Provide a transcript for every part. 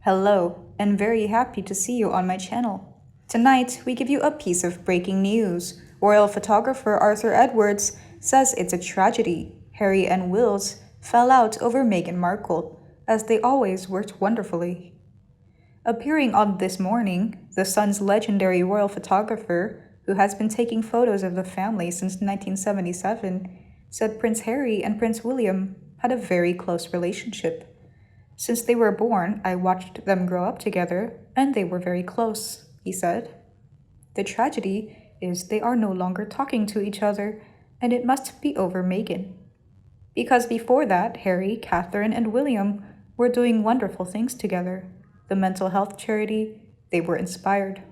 Hello, and very happy to see you on my channel. Tonight, we give you a piece of breaking news. Royal photographer Arthur Edwards says it's a tragedy. Harry and Wills fell out over Meghan Markle, as they always worked wonderfully. Appearing on This Morning, The Sun's legendary royal photographer, who has been taking photos of the family since 1977, said Prince Harry and Prince William had a very close relationship. Since they were born, I watched them grow up together, and they were very close, he said. The tragedy is they are no longer talking to each other, and it must be over Meghan. Because before that, Harry, Catherine, and William were doing wonderful things together. The mental health charity, they were inspired.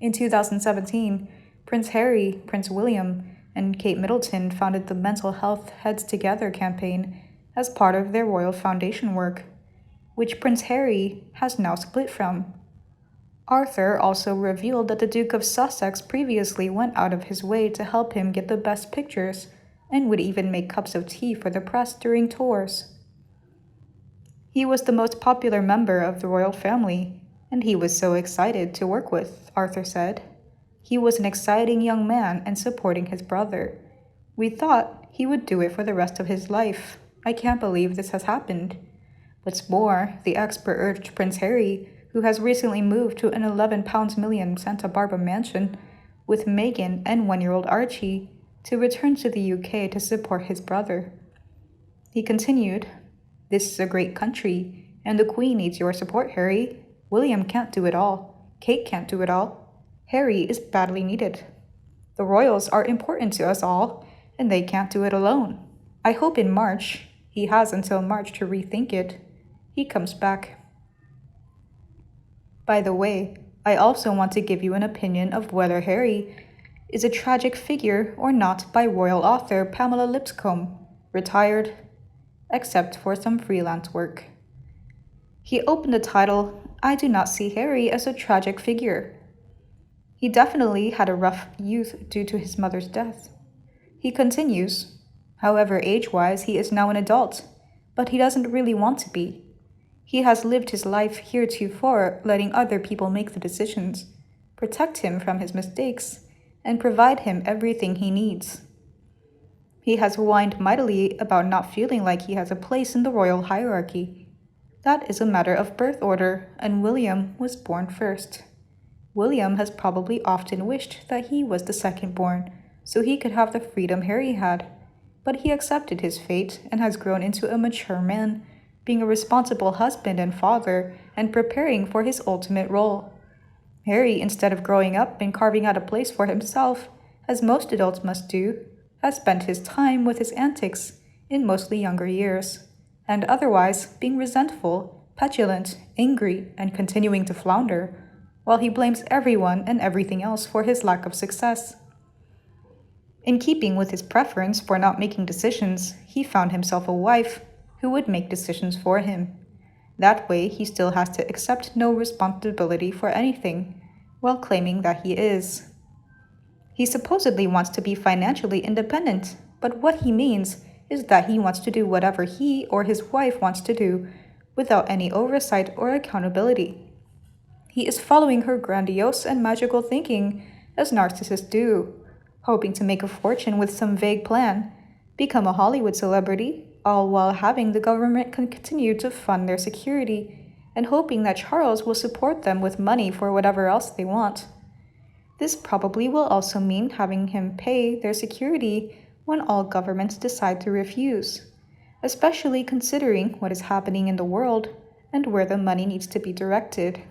In 2017, Prince Harry, Prince William, and Kate Middleton founded the Mental Health Heads Together campaign as part of their royal foundation work, which Prince Harry has now split from. Arthur also revealed that the Duke of Sussex previously went out of his way to help him get the best pictures and would even make cups of tea for the press during tours. He was the most popular member of the royal family, and he was so excited to work with, Arthur said. He was an exciting young man and supporting his brother. We thought he would do it for the rest of his life. I can't believe this has happened. What's more, the expert urged Prince Harry, who has recently moved to an £11 million Santa Barbara mansion with Meghan and 1-year-old Archie, to return to the UK to support his brother. He continued, "This is a great country, and the Queen needs your support, Harry. William can't do it all. Kate can't do it all. Harry is badly needed. The royals are important to us all, and they can't do it alone. I hope in March, he has until March to rethink it, he comes back." By the way, I also want to give you an opinion of whether Harry is a tragic figure or not by royal author Pamela Lipscomb, retired, except for some freelance work. He opened the title, "I do not see Harry as a tragic figure. He definitely had a rough youth due to his mother's death." He continues, "However, age-wise, he is now an adult, but he doesn't really want to be. He has lived his life heretofore letting other people make the decisions, protect him from his mistakes, and provide him everything he needs. He has whined mightily about not feeling like he has a place in the royal hierarchy. That is a matter of birth order, and William was born first. William has probably often wished that he was the second-born, so he could have the freedom Harry had. But he accepted his fate and has grown into a mature man, being a responsible husband and father and preparing for his ultimate role. Harry, instead of growing up and carving out a place for himself, as most adults must do, has spent his time with his antics in mostly younger years, and otherwise being resentful, petulant, angry, and continuing to flounder, while he blames everyone and everything else for his lack of success. In keeping with his preference for not making decisions, he found himself a wife who would make decisions for him. That way, he still has to accept no responsibility for anything, while claiming that he is. He supposedly wants to be financially independent, but what he means is that he wants to do whatever he or his wife wants to do, without any oversight or accountability. He is following her grandiose and magical thinking, as narcissists do, hoping to make a fortune with some vague plan, become a Hollywood celebrity, all while having the government continue to fund their security, and hoping that Charles will support them with money for whatever else they want. This probably will also mean having him pay their security when all governments decide to refuse, especially considering what is happening in the world and where the money needs to be directed.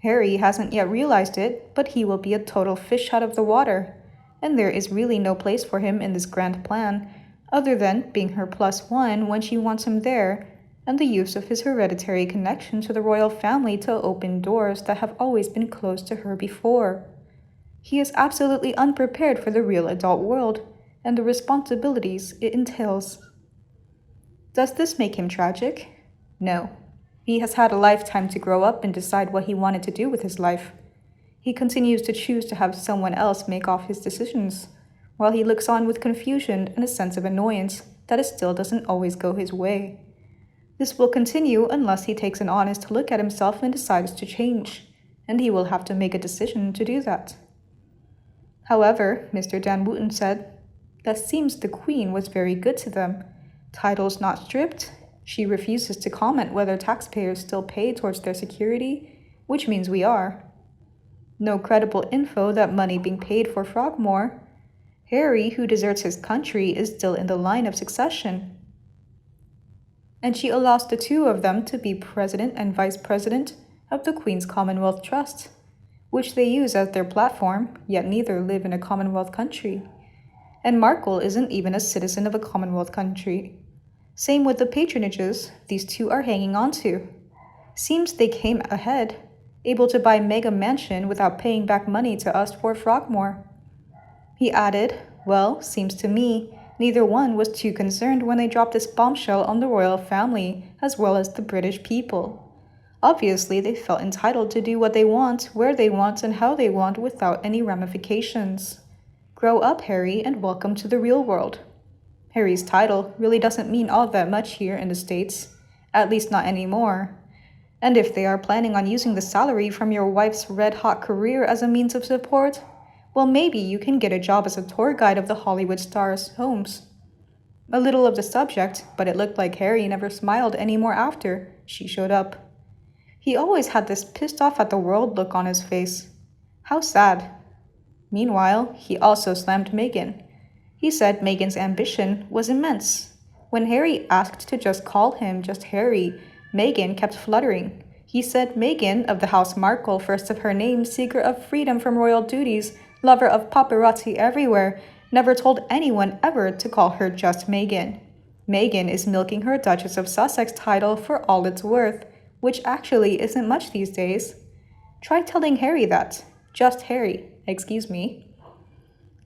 Harry hasn't yet realized it, but he will be a total fish out of the water, and there is really no place for him in this grand plan, other than being her +1 when she wants him there, and the use of his hereditary connection to the royal family to open doors that have always been closed to her before. He is absolutely unprepared for the real adult world and the responsibilities it entails. Does this make him tragic? No. He has had a lifetime to grow up and decide what he wanted to do with his life. He continues to choose to have someone else make off his decisions, while he looks on with confusion and a sense of annoyance that it still doesn't always go his way. This will continue unless he takes an honest look at himself and decides to change, and he will have to make a decision to do that. However, Mr. Dan Wooten said, that seems the Queen was very good to them. Titles not stripped. She refuses to comment whether taxpayers still pay towards their security, which means we are. No credible info that money being paid for Frogmore. Harry, who deserts his country, is still in the line of succession. And she allows the two of them to be president and vice president of the Queen's Commonwealth Trust, which they use as their platform, yet neither live in a Commonwealth country. And Markle isn't even a citizen of a Commonwealth country. Same with the patronages these two are hanging on to. Seems they came ahead, able to buy mega mansion without paying back money to us for Frogmore. He added, well, seems to me, neither one was too concerned when they dropped this bombshell on the royal family as well as the British people. Obviously, they felt entitled to do what they want, where they want, and how they want without any ramifications. Grow up, Harry, and welcome to the real world. Harry's title really doesn't mean all that much here in the States, at least not anymore. And if they are planning on using the salary from your wife's red-hot career as a means of support, well, maybe you can get a job as a tour guide of the Hollywood stars' homes. A little of the subject, but it looked like Harry never smiled anymore after she showed up. He always had this pissed off at the world look on his face. How sad. Meanwhile, he also slammed Meghan. He said Meghan's ambition was immense. When Harry asked to just call him just Harry, Meghan kept fluttering. He said Meghan of the House Markle, first of her name, seeker of freedom from royal duties, lover of paparazzi everywhere, never told anyone ever to call her just Meghan. Meghan is milking her Duchess of Sussex title for all it's worth, which actually isn't much these days. Try telling Harry that. Just Harry, excuse me.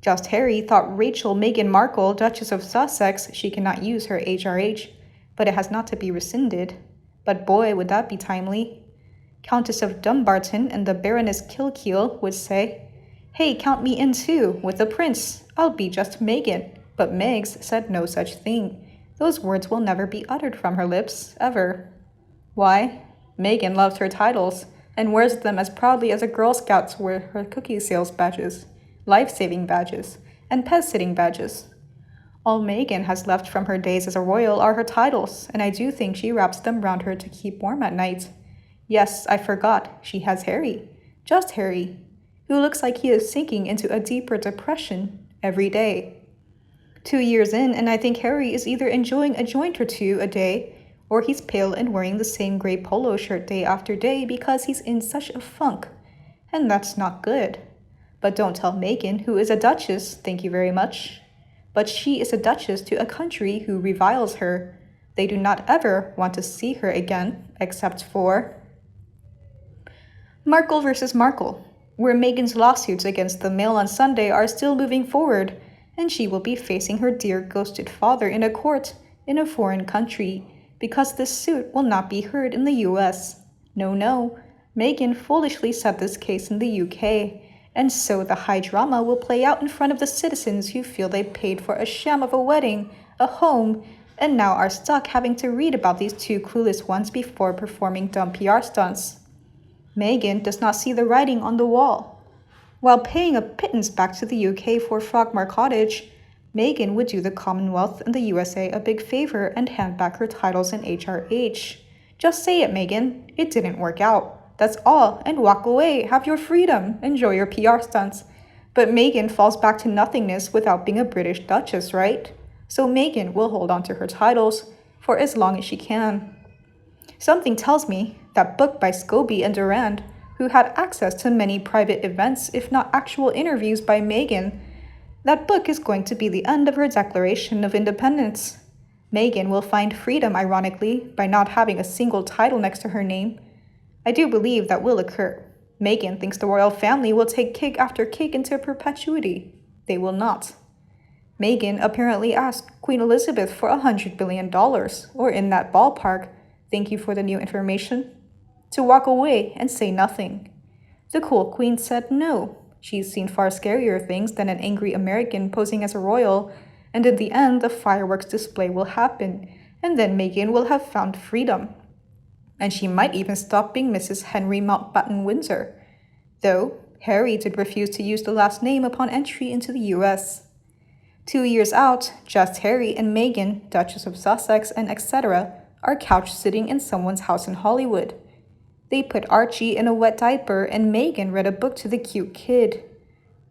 Just Harry thought Rachel Meghan Markle, Duchess of Sussex, she cannot use her HRH, but it has not to be rescinded. But boy, would that be timely. Countess of Dumbarton and the Baroness Kilkeel would say, hey, count me in too, with the prince. I'll be just Meghan. But Megs said no such thing. Those words will never be uttered from her lips, ever. Why? Meghan loves her titles, and wears them as proudly as a Girl Scout wear her cookie sales badges, life-saving badges, and pet-sitting badges. All Meghan has left from her days as a royal are her titles, and I do think she wraps them round her to keep warm at night. Yes, I forgot, she has Harry, just Harry, who looks like he is sinking into a deeper depression every day. 2 years in, and I think Harry is either enjoying a joint or two a day, or he's pale and wearing the same gray polo shirt day after day because he's in such a funk. And that's not good. But don't tell Meghan, who is a duchess, thank you very much. But she is a duchess to a country who reviles her. They do not ever want to see her again, except for Markle versus Markle, where Meghan's lawsuits against the Mail on Sunday are still moving forward, and she will be facing her dear ghosted father in a court in a foreign country, because this suit will not be heard in the US. No, Meghan foolishly set this case in the UK, and so the high drama will play out in front of the citizens who feel they paid for a sham of a wedding, a home, and now are stuck having to read about these two clueless ones before performing dumb PR stunts. Meghan does not see the writing on the wall. While paying a pittance back to the UK for Frogmore Cottage, Meghan would do the Commonwealth and the USA a big favor and hand back her titles in HRH. Just say it, Meghan. It didn't work out. That's all, and walk away, have your freedom, enjoy your PR stunts. But Meghan falls back to nothingness without being a British Duchess, right? So Meghan will hold on to her titles for as long as she can. Something tells me that book by Scobie and Durand, who had access to many private events, if not actual interviews by Meghan, that book is going to be the end of her Declaration of Independence. Meghan will find freedom, ironically, by not having a single title next to her name. I do believe that will occur. Meghan thinks the royal family will take cake after cake into perpetuity. They will not. Meghan apparently asked Queen Elizabeth for $100 billion, or in that ballpark, thank you for the new information, to walk away and say nothing. The cool queen said no. She's seen far scarier things than an angry American posing as a royal, and in the end, the fireworks display will happen, and then Meghan will have found freedom. And she might even stop being Mrs. Henry Mountbatten Windsor. Though, Harry did refuse to use the last name upon entry into the US. 2 years out, just Harry and Meghan, Duchess of Sussex and etc., are couch-sitting in someone's house in Hollywood. They put Archie in a wet diaper and Meghan read a book to the cute kid.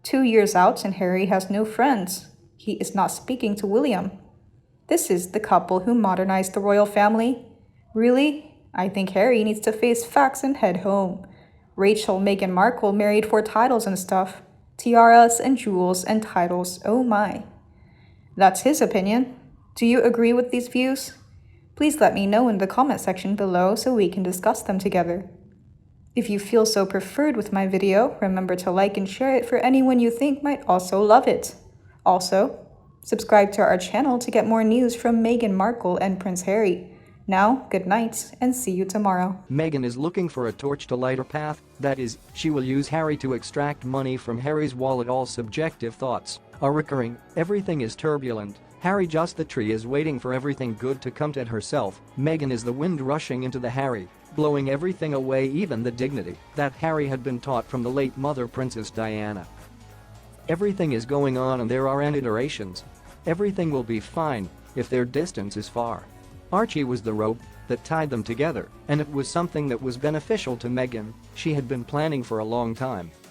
2 years out and Harry has no friends. He is not speaking to William. This is the couple who modernized the royal family. Really? I think Harry needs to face facts and head home. Rachel, Meghan Markle married for titles and stuff. Tiaras and jewels and titles, oh my. That's his opinion. Do you agree with these views? Please let me know in the comment section below so we can discuss them together. If you feel so preferred with my video, remember to like and share it for anyone you think might also love it. Also, subscribe to our channel to get more news from Meghan Markle and Prince Harry. Now, good night, and see you tomorrow. Meghan is looking for a torch to light her path, that is, she will use Harry to extract money from Harry's wallet. All subjective thoughts are recurring, everything is turbulent. Harry just the tree is waiting for everything good to come to herself. Meghan is the wind rushing into the Harry, blowing everything away, even the dignity that Harry had been taught from the late mother Princess Diana. Everything is going on and there are iterations. Everything will be fine if their distance is far. Archie was the rope that tied them together, and it was something that was beneficial to Meghan. She had been planning for a long time